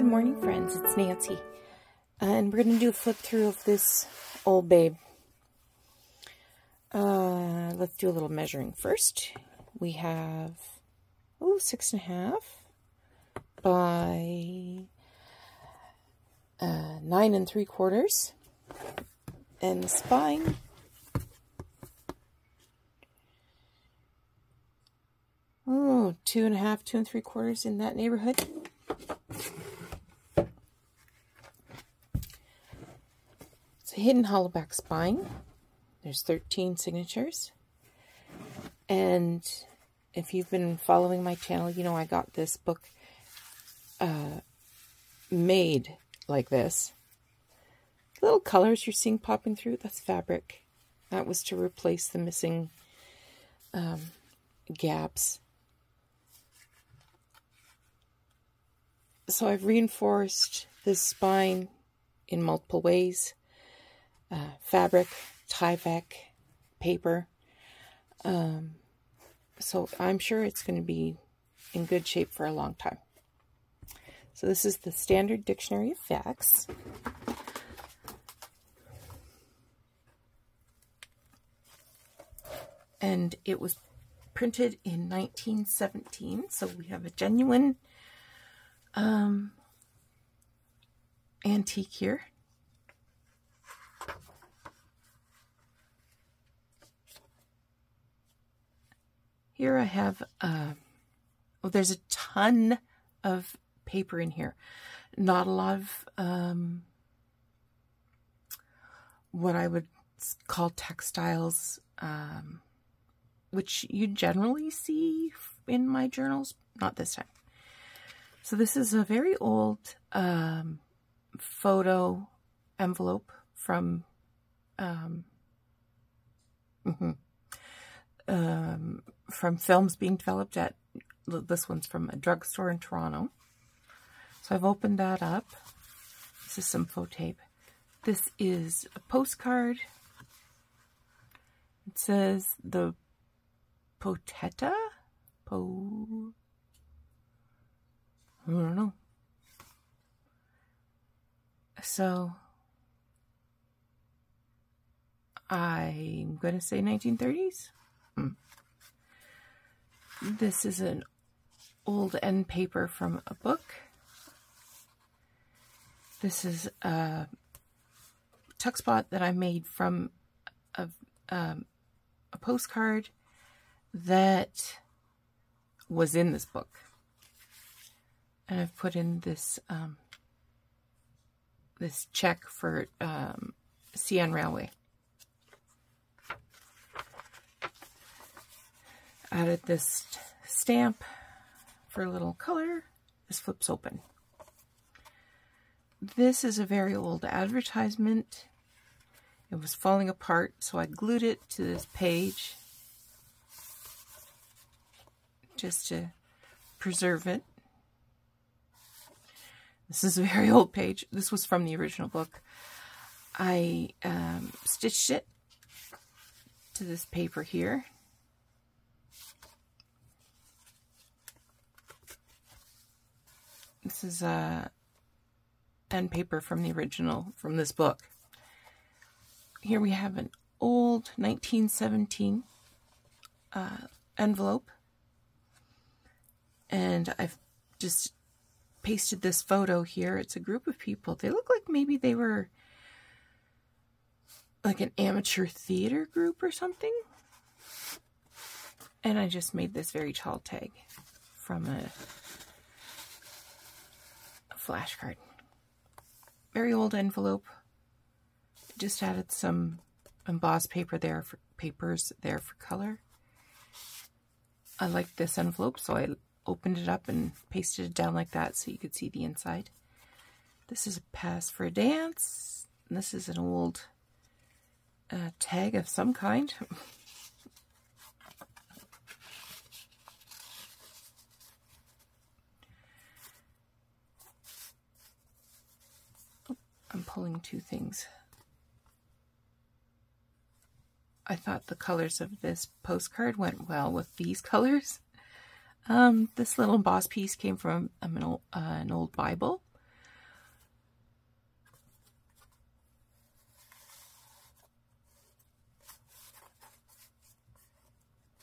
Good morning, friends. It's Nancy, and we're going to do a flip through of this old babe. Let's do a little measuring first. We have 6.5 by 9 3/4, and the spine Oh, 2.5, 2 3/4 in that neighborhood. It's a hidden hollowback spine. There's 13 signatures. And if you've been following my channel, you know I got this book made like this. The little colors you're seeing popping through, that's fabric. That was to replace the missing gaps. So I've reinforced this spine in multiple ways. Fabric, Tyvek, paper. So I'm sure it's going to be in good shape for a long time. So this is the Standard Dictionary of Facts. And it was printed in 1917, so we have a genuine antique here. Here I have, there's a ton of paper in here. Not a lot of what I would call textiles, which you generally see in my journals. Not this time. So this is a very old photo envelope from films being developed at, this one's from a drugstore in Toronto. So I've opened that up. This is some faux tape. This is a postcard. It says the Potetta? I don't know. So I'm going to say 1930s. This is an old end paper from a book. This is a tuck spot that I made from a postcard that was in this book. And I've put in this this check for CN Railway. Added this stamp for a little color. This flips open. This is a very old advertisement. It was falling apart, so I glued it to this page just to preserve it. This is a very old page. This was from the original book. I stitched it to this paper here. This is end paper from the original, from this book. Here we have an old 1917 envelope. And I've just pasted this photo here. It's a group of people. They look like maybe they were like an amateur theater group or something. And I just made this very tall tag from a flashcard. Very old envelope. Just added some embossed paper there for color. I like this envelope, so I opened it up and pasted it down like that so you could see the inside. This is a pass for a dance. This is an old tag of some kind. I'm pulling two things. I thought the colors of this postcard went well with these colors. This little embossed piece came from an old Bible.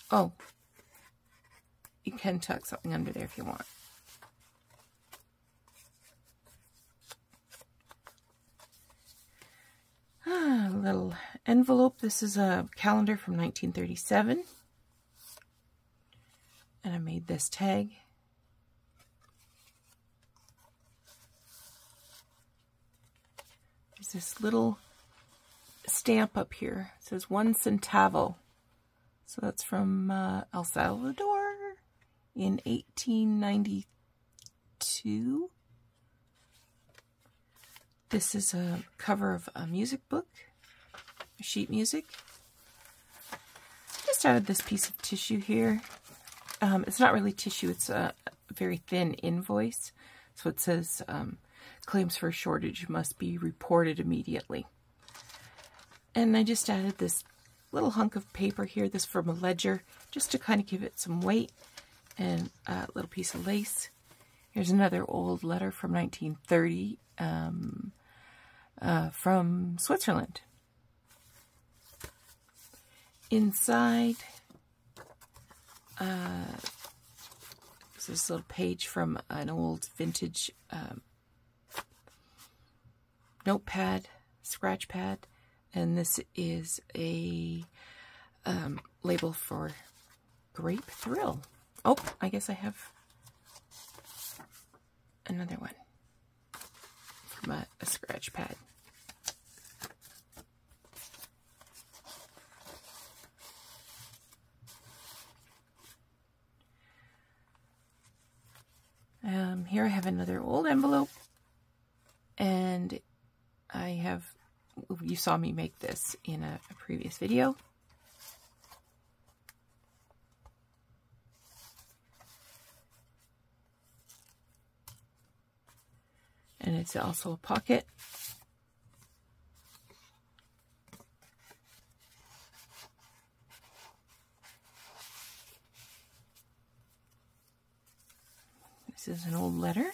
Oh, you can tuck something under there if you want. A little envelope. This is a calendar from 1937. And I made this tag. There's this little stamp up here. It says 1 centavo. So that's from El Salvador in 1892. This is a cover of a music book, sheet music. Just added this piece of tissue here. It's not really tissue, it's a very thin invoice. So it says, claims for a shortage must be reported immediately. And I just added this little hunk of paper here, this from a ledger, just to kind of give it some weight, and a little piece of lace. Here's another old letter from 1930 from Switzerland. Inside, this little page from an old vintage notepad, scratch pad, and this is a label for grape thrill. Oh, I guess I have another one from a scratch pad. Here I have another old envelope, and you saw me make this in a previous video. And it's also a pocket. This is an old letter.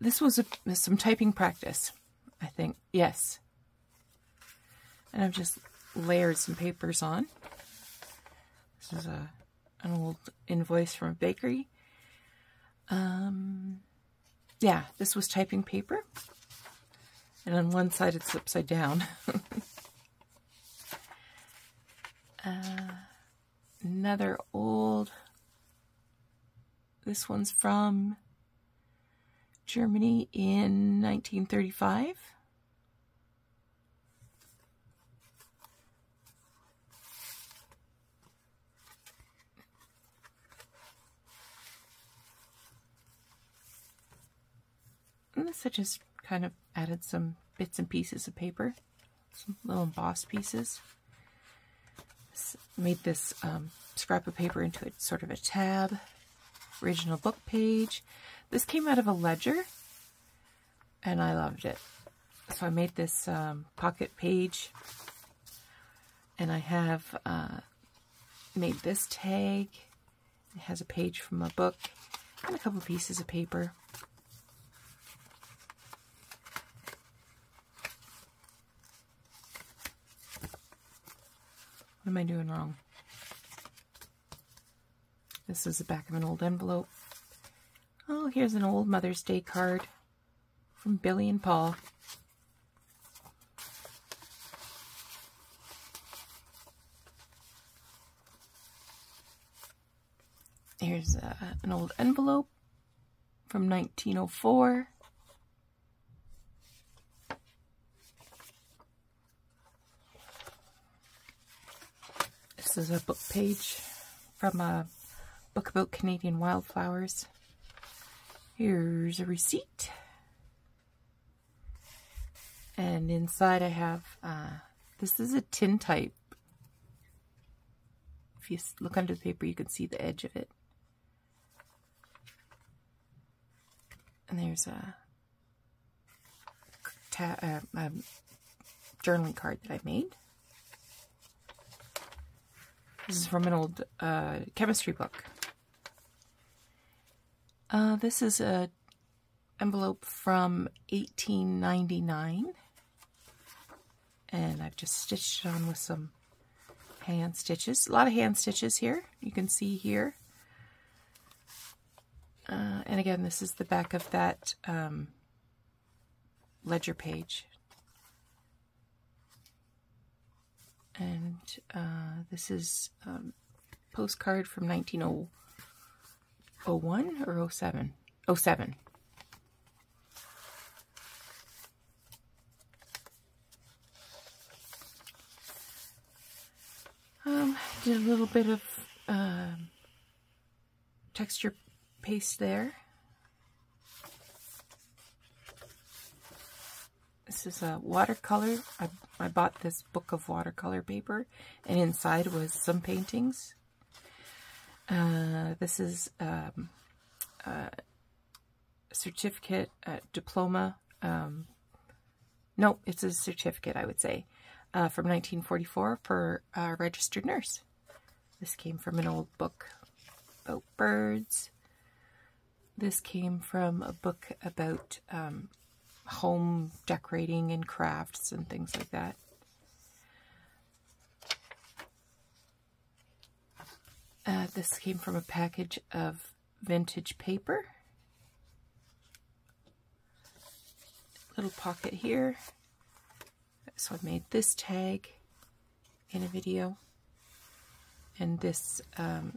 This was some typing practice, I think. Yes. And I've just layered some papers on. This is an old invoice from a bakery. Yeah, this was typing paper. And on one side it's upside down. Another old... This one's from Germany in 1935. And this I just kind of added some bits and pieces of paper, some little embossed pieces. Made this scrap of paper into sort of a tab. Original book page. This came out of a ledger, and I loved it. So I made this pocket page, and I have made this tag. It has a page from a book and a couple pieces of paper. What am I doing wrong? This is the back of an old envelope. Oh, here's an old Mother's Day card from Billy and Paul. Here's an old envelope from 1904. This is a book page from a book about Canadian wildflowers. Here's a receipt. And inside I have, this is a tin type. If you look under the paper, you can see the edge of it. And there's a journaling card that I made. This is from an old chemistry book. This is an envelope from 1899. And I've just stitched it on with some hand stitches. A lot of hand stitches here. You can see here. And again, this is the back of that ledger page. And this is postcard from 1901 or 07? 07. Did a little bit of texture paste there. This is a watercolor. I bought this book of watercolor paper, and inside was some paintings. This is a certificate, diploma. No, it's a certificate, I would say, from 1944 for a registered nurse. This came from an old book about birds. This came from a book about home decorating and crafts and things like that. This came from a package of vintage paper. Little pocket here. So I made this tag in a video. And this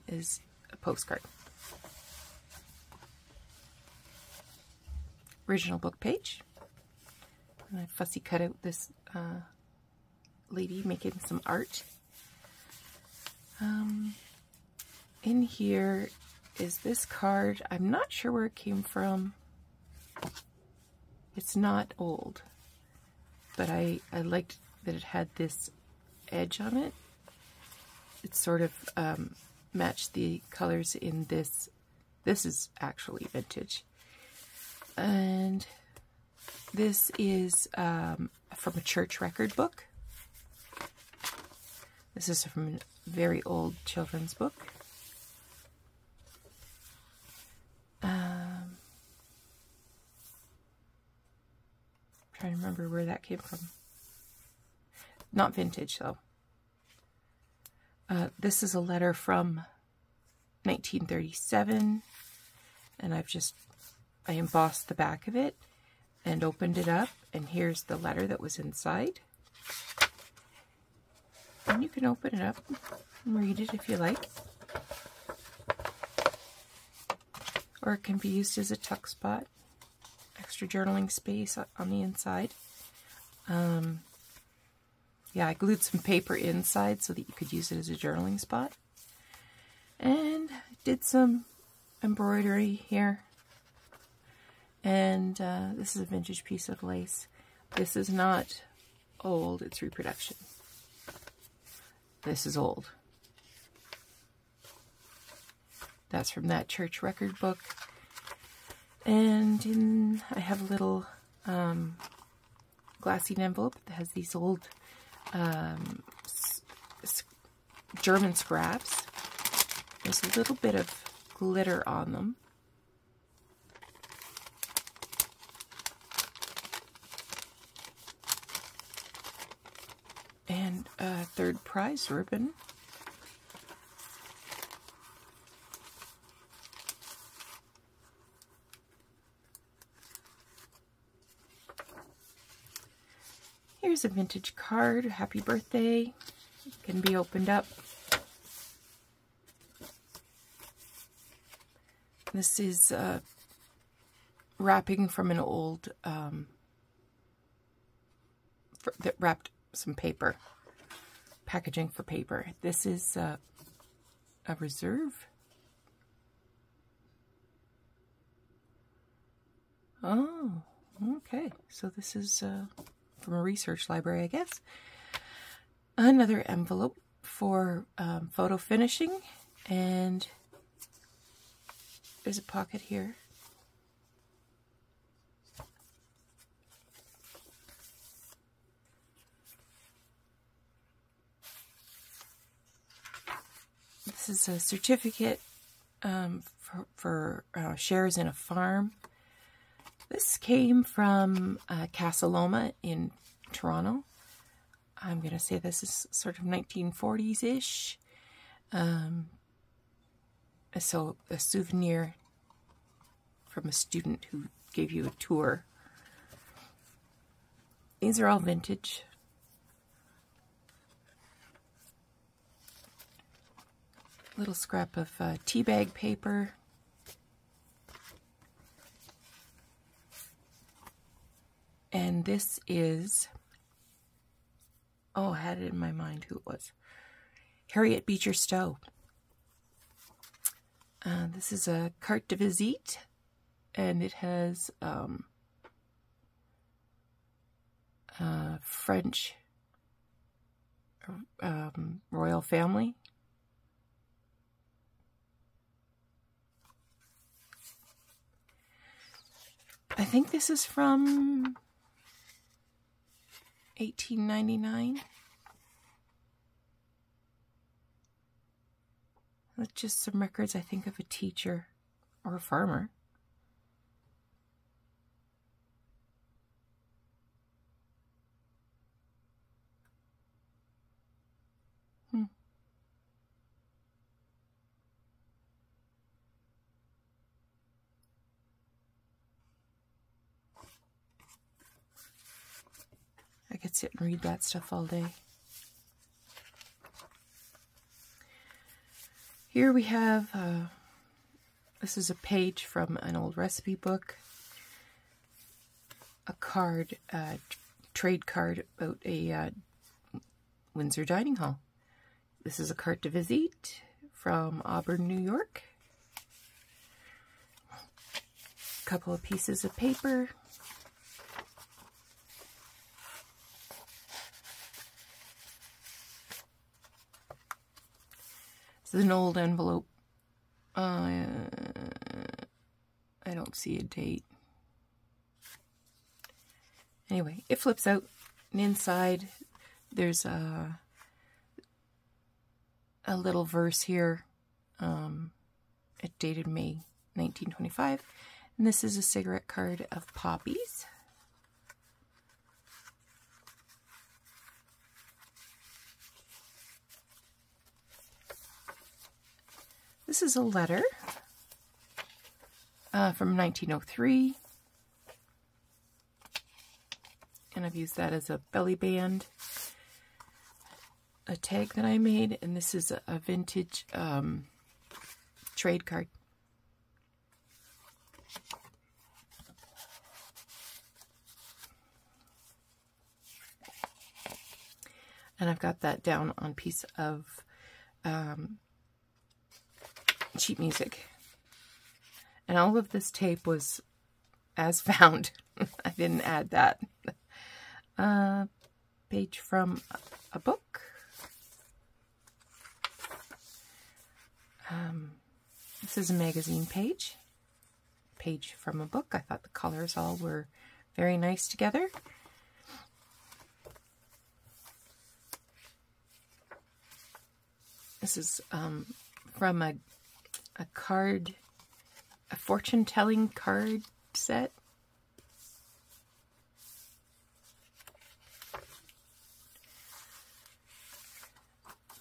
is a postcard. Original book page. And I fussy cut out this lady making some art. In here is this card. I'm not sure where it came from. It's not old, but I liked that it had this edge on it. It sort of matched the colors in this. This is actually vintage. And this is from a church record book. This is from a very old children's book. Trying to remember where that came from. Not vintage, though. This is a letter from 1937, and I embossed the back of it and opened it up, and here's the letter that was inside. And you can open it up and read it if you like. Or it can be used as a tuck spot. Extra journaling space on the inside. Yeah, I glued some paper inside so that you could use it as a journaling spot. And did some embroidery here. And this is a vintage piece of lace. This is not old, it's reproduction. This is old. That's from that church record book. And I have a little glassine envelope that has these old German scraps. There's a little bit of glitter on them. And a third prize ribbon. Here's a vintage card, happy birthday. It can be opened up. This is wrapping from an old, that wrapped some paper, packaging for paper. This is a reserve. Oh, okay. So this is from a research library, I guess. Another envelope for photo finishing, and there's a pocket here. This is a certificate for shares in a farm. This came from Casa Loma in Toronto. I'm going to say this is sort of 1940s-ish. So a souvenir from a student who gave you a tour. These are all vintage. Little scrap of tea bag paper. And this is, oh, I had it in my mind who it was. Harriet Beecher Stowe. This is a carte de visite, and it has French royal family. I think this is from 1899. That's just some records, I think, of a teacher or a farmer. I could sit and read that stuff all day. Here we have, this is a page from an old recipe book, a card, trade card about a Windsor dining hall. This is a carte de visite from Auburn, New York. A couple of pieces of paper. This is an old envelope. I don't see a date. Anyway, it flips out, and inside there's a little verse here. It dated May 1925, and this is a cigarette card of poppies. This is a letter from 1903, and I've used that as a belly band, a tag that I made, and this is a vintage trade card. And I've got that down on a piece of sheet music. And all of this tape was as found. I didn't add that. Page from a book. This is a magazine page. Page from a book. I thought the colors all were very nice together. This is from a card, a fortune-telling card set.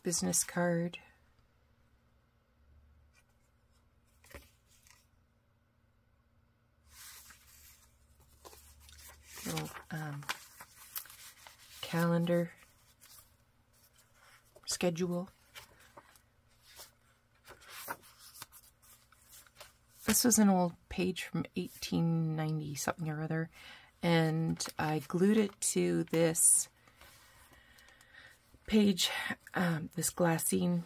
Business card. Little calendar. Schedule. This was an old page from 1890 something or other, and I glued it to this page, this glassine.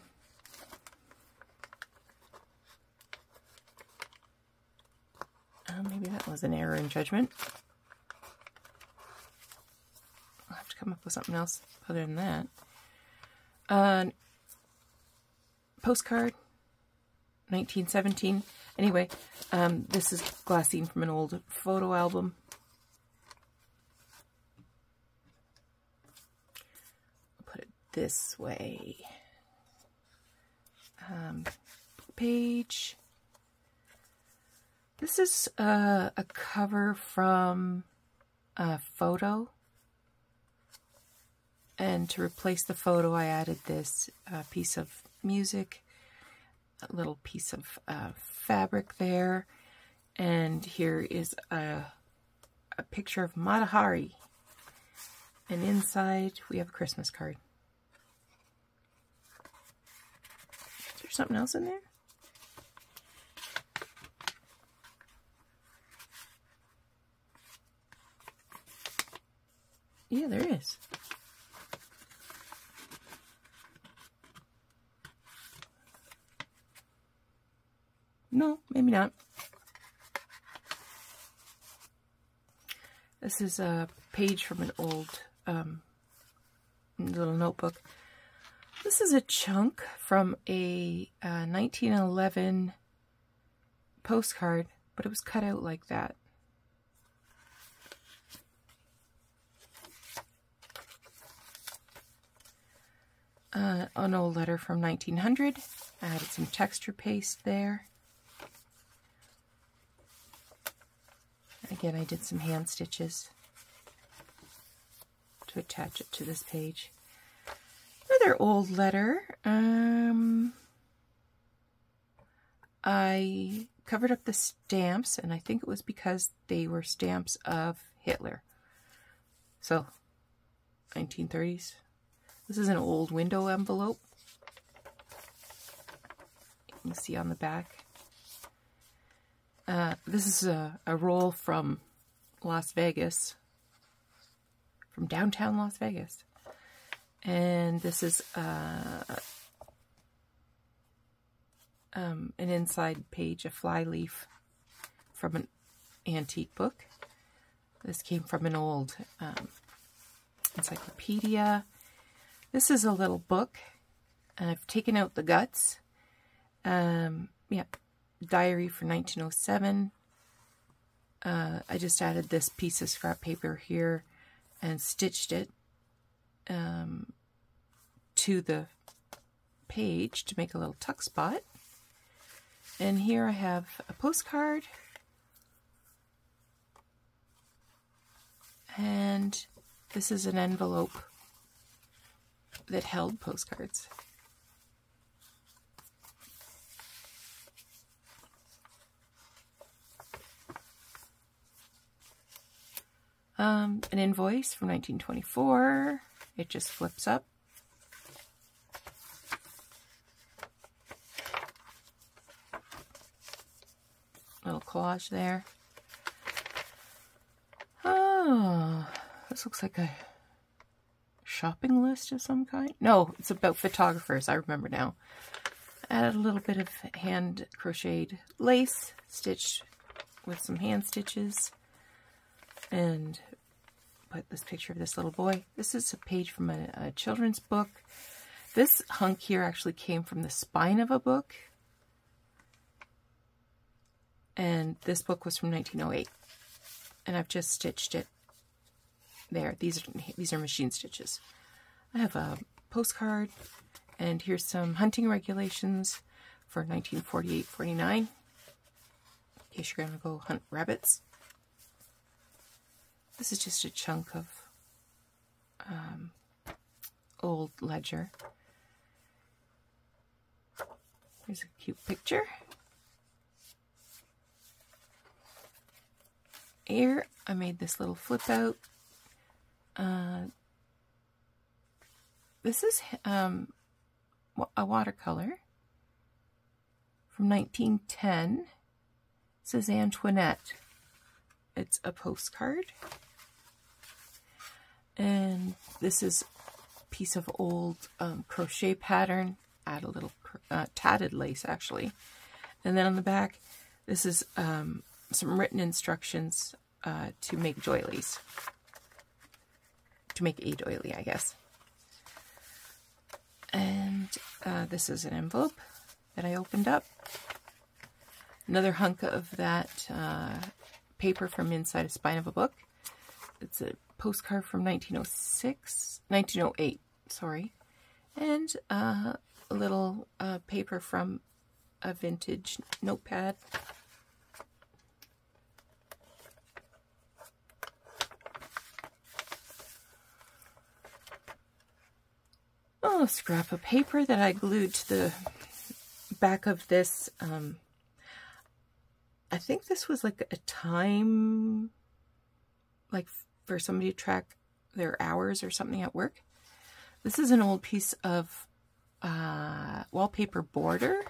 Maybe that was an error in judgment. I'll have to come up with something else other than that. Postcard, 1917. Anyway, this is glassine from an old photo album. I'll put it this way. Page. This is a cover from a photo. And to replace the photo, I added this piece of music, a little piece of fabric there. And here is a picture of Mata Hari. And inside, we have a Christmas card. Is there something else in there? Yeah, there is. No, maybe not. This is a page from an old little notebook. This is a chunk from a 1911 postcard, but it was cut out like that. An old letter from 1900. I added some texture paste there. Again, I did some hand stitches to attach it to this page. Another old letter. I covered up the stamps, and I think it was because they were stamps of Hitler. So, 1930s. This is an old window envelope. You can see on the back. This is a roll from Las Vegas, from downtown Las Vegas. And this is an inside page, a fly leaf from an antique book. This came from an old encyclopedia. This is a little book. I've taken out the guts. Yeah, diary for 1907. I just added this piece of scrap paper here and stitched it to the page to make a little tuck spot. And here I have a postcard. And this is an envelope that held postcards. An invoice from 1924. It just flips up. Little collage there. Oh, this looks like a shopping list of some kind. No, it's about photographers. I remember now. Added a little bit of hand crocheted lace, stitched with some hand stitches, and put this picture of this little boy. This is a page from a children's book. This hunk here actually came from the spine of a book, and this book was from 1908, and I've just stitched it there. These are machine stitches. I have a postcard, and here's some hunting regulations for 1948-49, in case you're going to go hunt rabbits. This is just a chunk of old ledger. Here's a cute picture. Here, I made this little flip out. This is a watercolor from 1910. It says Antoinette. It's a postcard. And this is a piece of old crochet pattern. Add a little tatted lace, actually. And then on the back, this is some written instructions to make doilies. To make a doily, I guess. And this is an envelope that I opened up. Another hunk of that paper from inside a spine of a book. It's a postcard from 1908, sorry. And a little paper from a vintage notepad. Oh, scrap of paper that I glued to the back of this. I think this was like a time, like for somebody to track their hours or something at work. This is an old piece of wallpaper border.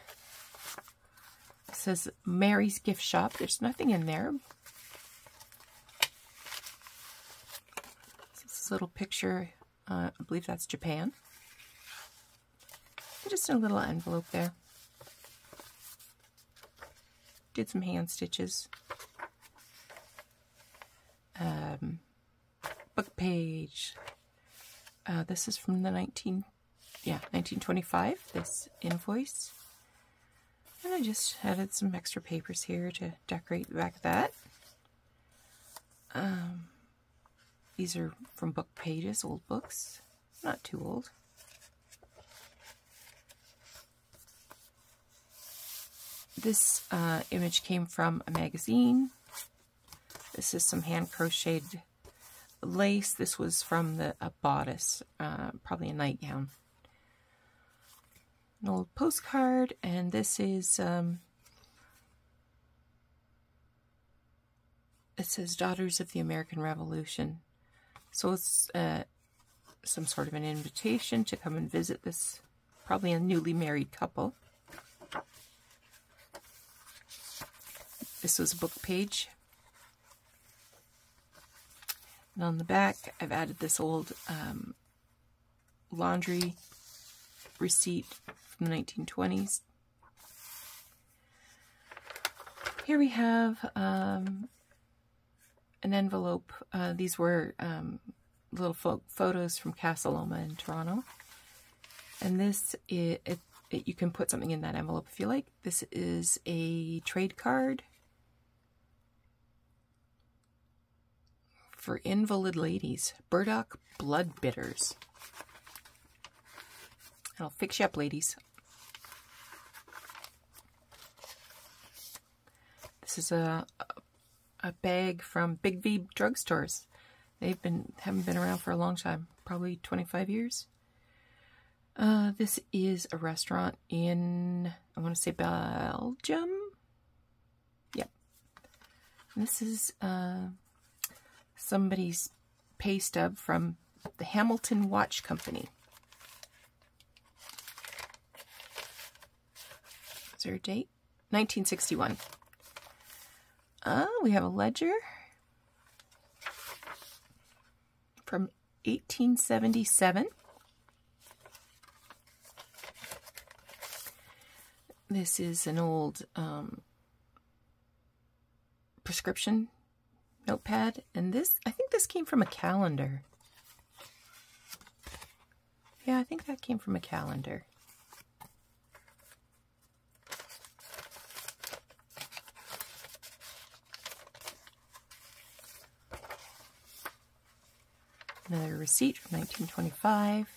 It says Mary's Gift Shop. There's nothing in there. This little picture, I believe that's Japan. Just a little envelope there. Did some hand stitches. Book page. This is from the 1925, this invoice. And I just added some extra papers here to decorate the back of that. These are from book pages, old books. Not too old. This image came from a magazine. This is some hand crocheted lace. This was from a bodice, probably a nightgown. An old postcard, and this is, it says Daughters of the American Revolution. So it's some sort of an invitation to come and visit this, probably a newly married couple. This was a book page. And on the back, I've added this old laundry receipt from the 1920s. Here we have an envelope. These were little photos from Casa Loma in Toronto. And this, you can put something in that envelope if you like. This is a trade card for invalid ladies. Burdock Blood Bitters. I'll fix you up, ladies. This is a bag from Big V drugstores. Haven't been around for a long time, probably 25 years. This is a restaurant in, I want to say Belgium. Yep. And this is somebody's pay stub from the Hamilton Watch Company. Is there a date? 1961. We have a ledger from 1877. This is an old prescription notepad, and this, I think this came from a calendar. Yeah, I think that came from a calendar. Another receipt from 1925.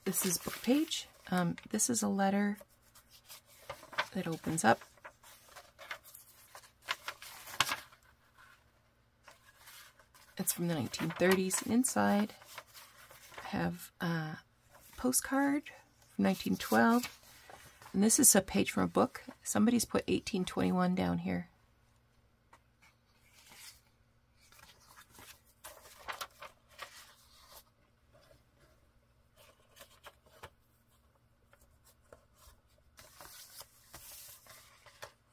This is book page. This is a letter that opens up. It's from the 1930s. And inside, I have a postcard from 1912. And this is a page from a book. Somebody's put 1821 down here.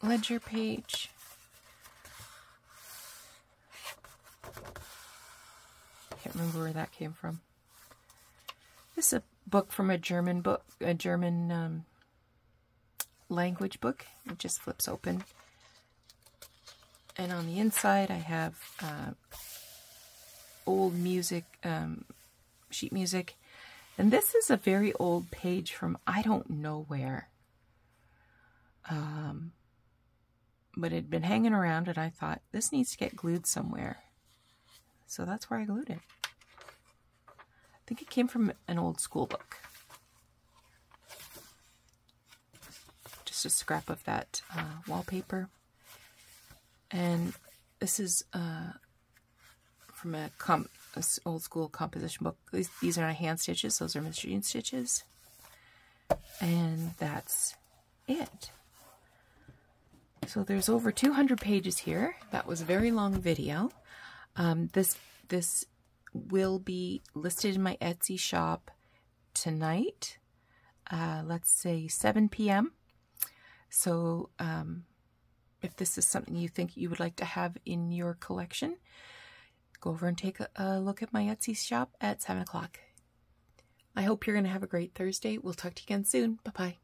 Ledger page. Can't remember where that came from. This is a book from a German language book. It just flips open. And on the inside I have old music, sheet music. And this is a very old page from I don't know where. But it had been hanging around, and I thought, this needs to get glued somewhere. So that's where I glued it. I think it came from an old school book. Just a scrap of that wallpaper. And this is from a This old school composition book. These are not hand stitches. Those are machine stitches. And that's it. So there's over 200 pages here. That was a very long video. This will be listed in my Etsy shop tonight. Let's say 7 p.m. So if this is something you think you would like to have in your collection, go over and take a look at my Etsy shop at 7 o'clock. I hope you're going to have a great Thursday. We'll talk to you again soon. Bye-bye.